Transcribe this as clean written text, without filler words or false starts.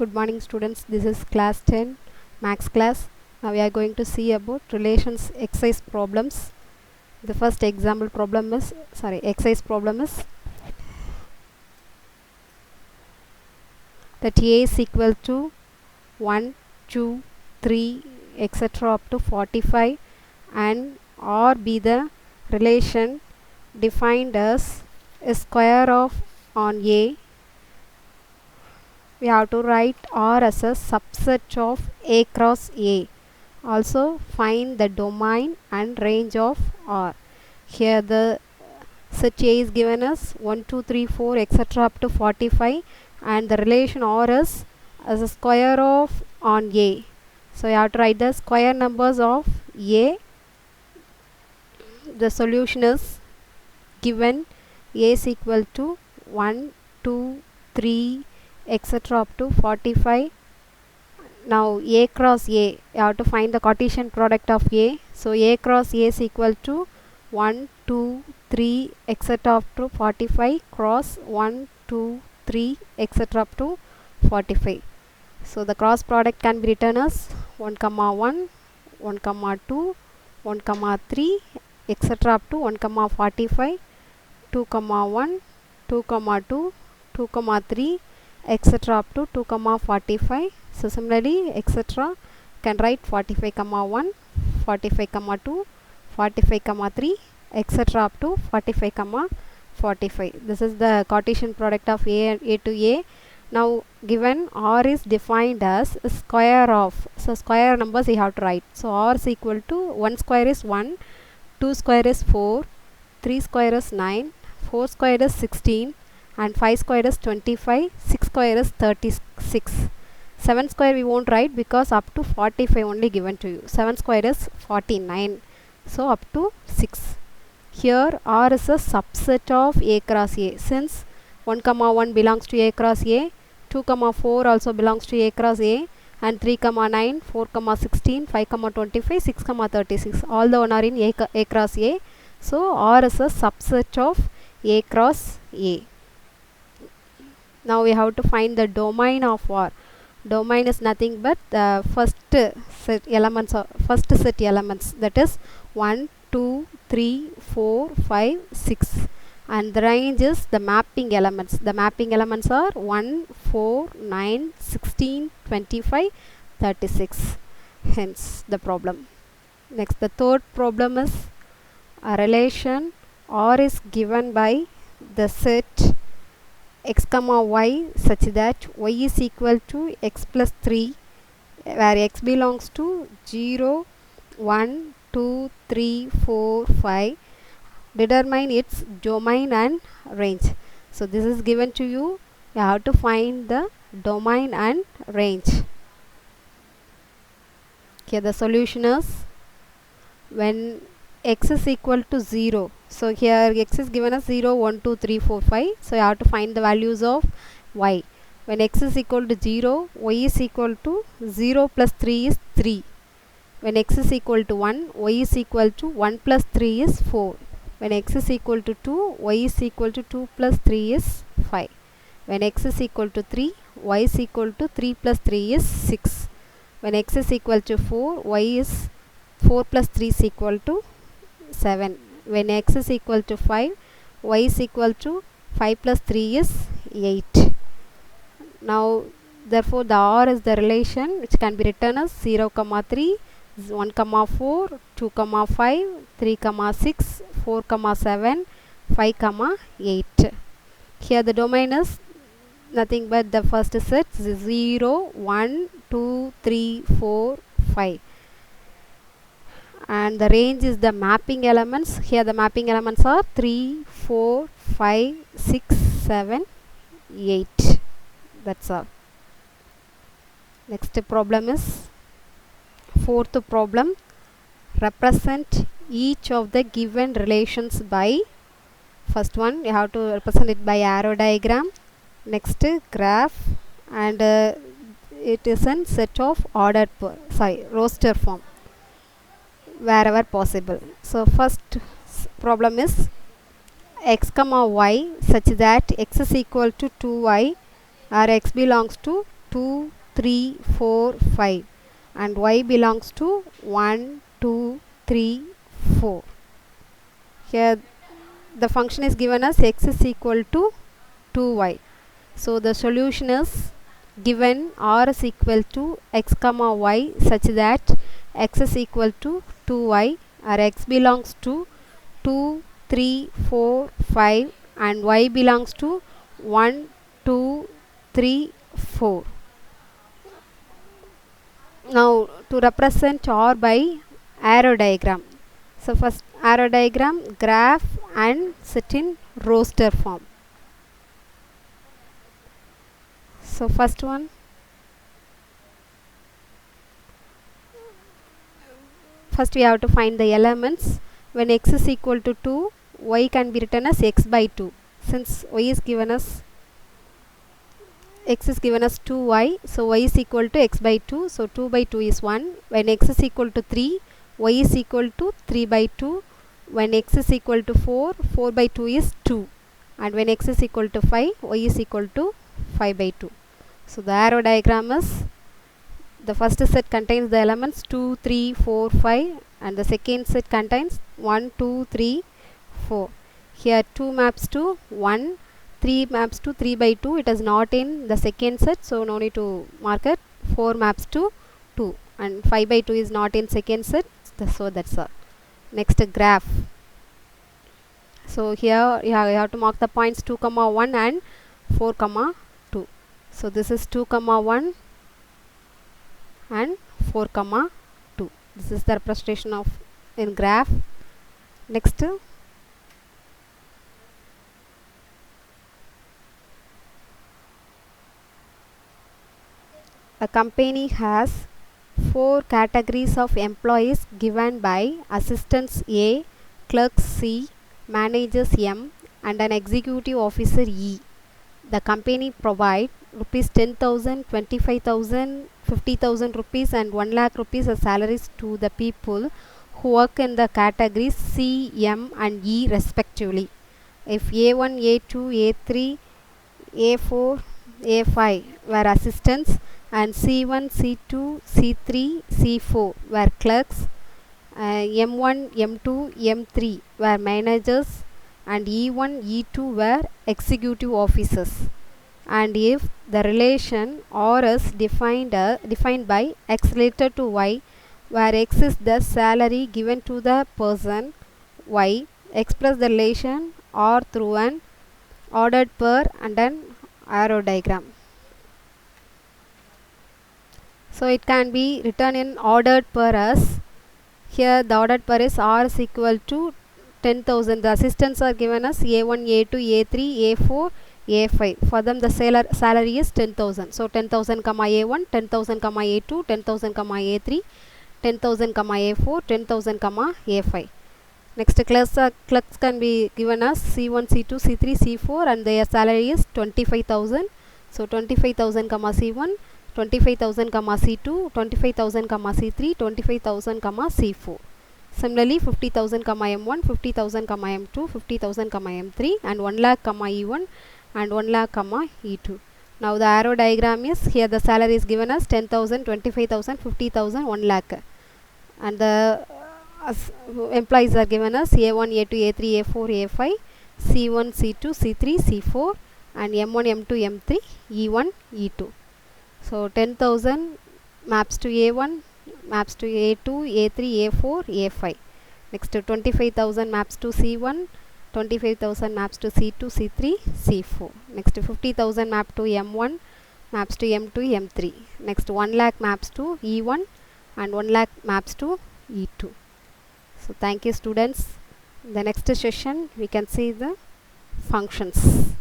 Good morning students, this is class 10 max class. Now we are going to see about relations exercise problems. The first exercise problem is that A is equal to 1, 2, 3 etc. up to 45 and R be the relation defined as a square of on A. We have to write R as a subset of A cross A. Also find the domain and range of R. Here the set A is given as 1, 2, 3, 4 etc. up to 45 and the relation R is as a square of on A. So you have to write the square numbers of A. The solution is given A is equal to 1, 2, 3 etc. up to 45. Now A cross A, you have to find the Cartesian product of A. So A cross A is equal to 1, 2, 3 etc. up to 45 cross 1, 2, 3 etc. up to 45. So the cross product can be written as 1, 1, 1, 2, 1, 3 etc. up to 1, 45, 2, 1, 2, 2, 2, 3 etc. up to 2, 45. So similarly etc. can write 45, 1, 45, 2, 45, 3 etc. up to 45, 45. This is the Cartesian product of A to A. Now given R is defined as square of, so square numbers you have to write. So R is equal to 1 square is 1, 2 square is 4, 3 square is 9, 4 square is 16 and 5 square is 25, 6 square is 36. 7 square we won't write because up to 45 only given to you. 7 square is 49. So up to 6. Here R is a subset of A cross A. Since 1, 1 belongs to A cross A, 2, 4 also belongs to A cross A and 3, 9, 4, 16, 5, 25, 6, 36. All the one are in A cross A. So R is a subset of A cross A. Now we have to find the domain of R. Domain is nothing but the first set elements, that is 1, 2, 3, 4, 5, 6 and the range is the mapping elements. The mapping elements are 1, 4, 9, 16, 25, 36. Hence the problem. Next, the third problem is a relation R is given by the set x comma y such that y is equal to x plus 3 where x belongs to 0, 1, 2, 3, 4, 5. Determine its domain and range. So this is given to you. You have to find the domain and range. Okay, the solution is when x is equal to 0. So here x is given as 0, 1, 2, 3, 4, 5. So you have to find the values of y. When x is equal to 0, y is equal to 0 plus 3 is 3. When x is equal to 1, y is equal to 1 plus 3 is 4. When x is equal to 2, y is equal to 2 plus 3 is 5. When x is equal to 3, y is equal to 3 plus 3 is 6. When x is equal to 4, y is 4 plus 3 is equal to 7. When x is equal to 5, y is equal to 5 plus 3 is 8. Now therefore the R is the relation which can be written as 0, 3, 1, 4, 2, 5, 3, 6, 4, 7, 5, 8. Here the domain is nothing but the first set 0, 1, 2, 3, 4, 5. And the range is the mapping elements. Here the mapping elements are 3, 4, 5, 6, 7, 8. That's all. Next problem is fourth problem. Represent each of the given relations by, first one you have to represent it by arrow diagram. Next graph and it is in set of ordered roster form wherever possible. So first problem is x comma y such that x is equal to 2y or x belongs to 2, 3, 4, 5, and y belongs to 1, 2, 3, 4. Here the function is given as x is equal to 2y. So the solution is given r is equal to x comma y such that x is equal to 2y, or x belongs to 2, 3, 4, 5, and y belongs to 1, 2, 3, 4. Now to represent r by arrow diagram. So first arrow diagram, graph and set in roster form. So first one, first we have to find the elements. When x is equal to 2, y can be written as x by 2. Since y is given as x is given as 2y, so y is equal to x by 2. So 2 by 2 is 1. When x is equal to 3, y is equal to 3 by 2. When x is equal to 4, 4 by 2 is 2. And when x is equal to 5, y is equal to 5 by 2. So the arrow diagram is, the first set contains the elements 2, 3, 4, 5, and the second set contains 1, 2, 3, 4. Here 2 maps to 1, 3 maps to 3 by 2. It is not in the second set, so no need to mark it. 4 maps to 2, and 5 by 2 is not in second set, so that's all. Next, graph. So here you have to mark the points 2, 1 and 4, 2. So this is 2, 1 and 4, 2. This is the representation of in graph. Next, a company has 4 categories of employees given by assistants A, clerks C, managers M, and an executive officer E. The company provide rupees 10,000, 25,000, 50,000 rupees and 1 lakh rupees as salaries to the people who work in the categories C, M and E respectively. If A1, A2, A3, A4, A5 were assistants and C1, C2, C3, C4 were clerks, M1, M2, M3 were managers, and E1, E2 were executive officers. And if the relation R is defined by x related to y, where x is the salary given to the person y, express the relation R through an ordered pair and an arrow diagram. So it can be written in ordered pair as, here the ordered pair is R is equal to 10,000. The assistants are given as A1, A2, A3, A4, A5. For them the salary is 10,000. So 10,000, A1, 10,000, A2, 10,000, A3, 10,000, A4, 10,000, A5. Next, clerks can be given as C1, C2, C3, C4 and their salary is 25,000. So 25,000, C1, 25,000, C2, 25,000, C3, 25,000, C4. Similarly, 50,000, M1, 50,000, M2, 50,000, M3 and 1 lakh, E1 and 1 lakh, E2. Now the arrow diagram is, here the salary is given as 10,000, 25,000, 50,000, 1 lakh. And the employees are given as A1, A2, A3, A4, A5, C1, C2, C3, C4 and M1, M2, M3, E1, E2. So 10,000 maps to A1, maps to A2, A3, A4, A5. Next, 25,000 maps to C1, 25,000 maps to C2, C3, C4. Next, 50,000 map to M1, maps to M2, M3. Next, 1 lakh maps to E1 and 1 lakh maps to E2. So thank you students. In the next session we can see the functions.